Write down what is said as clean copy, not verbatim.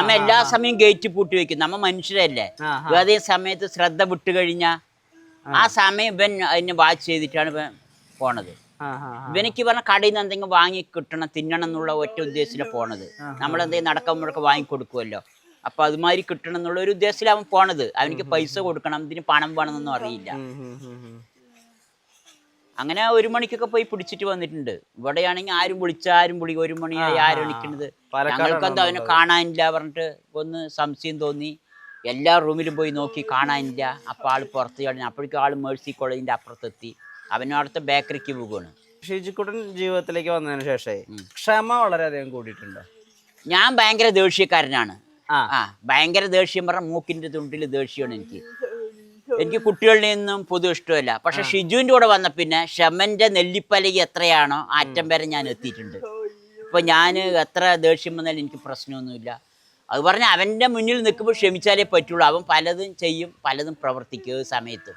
നമ്മ എല്ലാ സമയം ഗേറ്റ് പൂട്ടി വെക്കും. നമ്മ മനുഷ്യരല്ലേ. അതേ സമയത്ത് ശ്രദ്ധ വിട്ടു കഴിഞ്ഞാൽ ആ സമയം ഇവൻ അതിനെ വാച്ച് ചെയ്തിട്ടാണ് ഇവൻ പോണത്. ഇവനിക്ക് പറഞ്ഞ കടയിൽ നിന്ന് എന്തെങ്കിലും വാങ്ങി കിട്ടണം, തിന്നണം എന്നുള്ള ഒറ്റ ഉദ്ദേശത്തിലാണ് പോണത്. നമ്മളെന്തെങ്കിലും നടക്കുമ്പോഴൊക്കെ വാങ്ങിക്കൊടുക്കുമല്ലോ. അപ്പൊ അതുമാതിരി കിട്ടണം എന്നുള്ള ഒരു ഉദ്ദേശത്തിലാണ് അവൻ പോണത്. അവനിക്ക് പൈസ കൊടുക്കണം, ഇതിന് പണം വേണമെന്നൊന്നും അറിയില്ല. അങ്ങനെ 1 മണിക്കൊക്കെ പോയി പിടിച്ചിട്ട് വന്നിട്ടുണ്ട്. ഇവിടെയാണെങ്കിൽ ആരും വിളിച്ചാരും വിളി 1 മണിയായി ആരും വിളിക്കുന്നത്. ഞങ്ങൾക്ക് എന്താ അവനെ കാണാനില്ല പറഞ്ഞിട്ട് ഒന്ന് സംശയം തോന്നി. എല്ലാ റൂമിലും പോയി നോക്കി, കാണാനില്ല. അപ്പോൾ ആൾ പുറത്ത് കഴിഞ്ഞു. അപ്പോഴേക്കും ആൾ മേഴ്സി കോളേജിൻ്റെ അപ്പുറത്തെത്തി. അവനടുത്ത ബേക്കറിക്ക് പോകുകയാണ്. ഷിജിക്കുട്ടൻ ജീവിതത്തിലേക്ക് വന്നതിന് ശേഷമേ ക്ഷമ വളരെയധികം കൂടിയിട്ടുണ്ട്. ഞാൻ ഭയങ്കര ദേഷ്യക്കാരനാണ്. ഭയങ്കര ദേഷ്യം പറഞ്ഞാൽ മൂക്കിൻ്റെ തുണ്ടിൽ ദേഷ്യമാണ് എനിക്ക് കുട്ടികളിൽ നിന്നും പൊതു ഇഷ്ടമല്ല. പക്ഷെ ഷിജുവിൻ്റെ കൂടെ വന്ന പിന്നെ ക്ഷമൻ്റെ നെല്ലിപ്പലകി എത്രയാണോ അറ്റം വരെ ഞാൻ എത്തിയിട്ടുണ്ട്. ഇപ്പം ഞാൻ എത്ര ദേഷ്യം വന്നാലും എനിക്ക് പ്രശ്നമൊന്നുമില്ല. അത് പറഞ്ഞാൽ അവൻ്റെ മുന്നിൽ നിൽക്കുമ്പോൾ ക്ഷമിച്ചാലേ പറ്റുള്ളൂ. അവൻ പലതും ചെയ്യും, പലതും പ്രവർത്തിക്കും സമയത്ത്.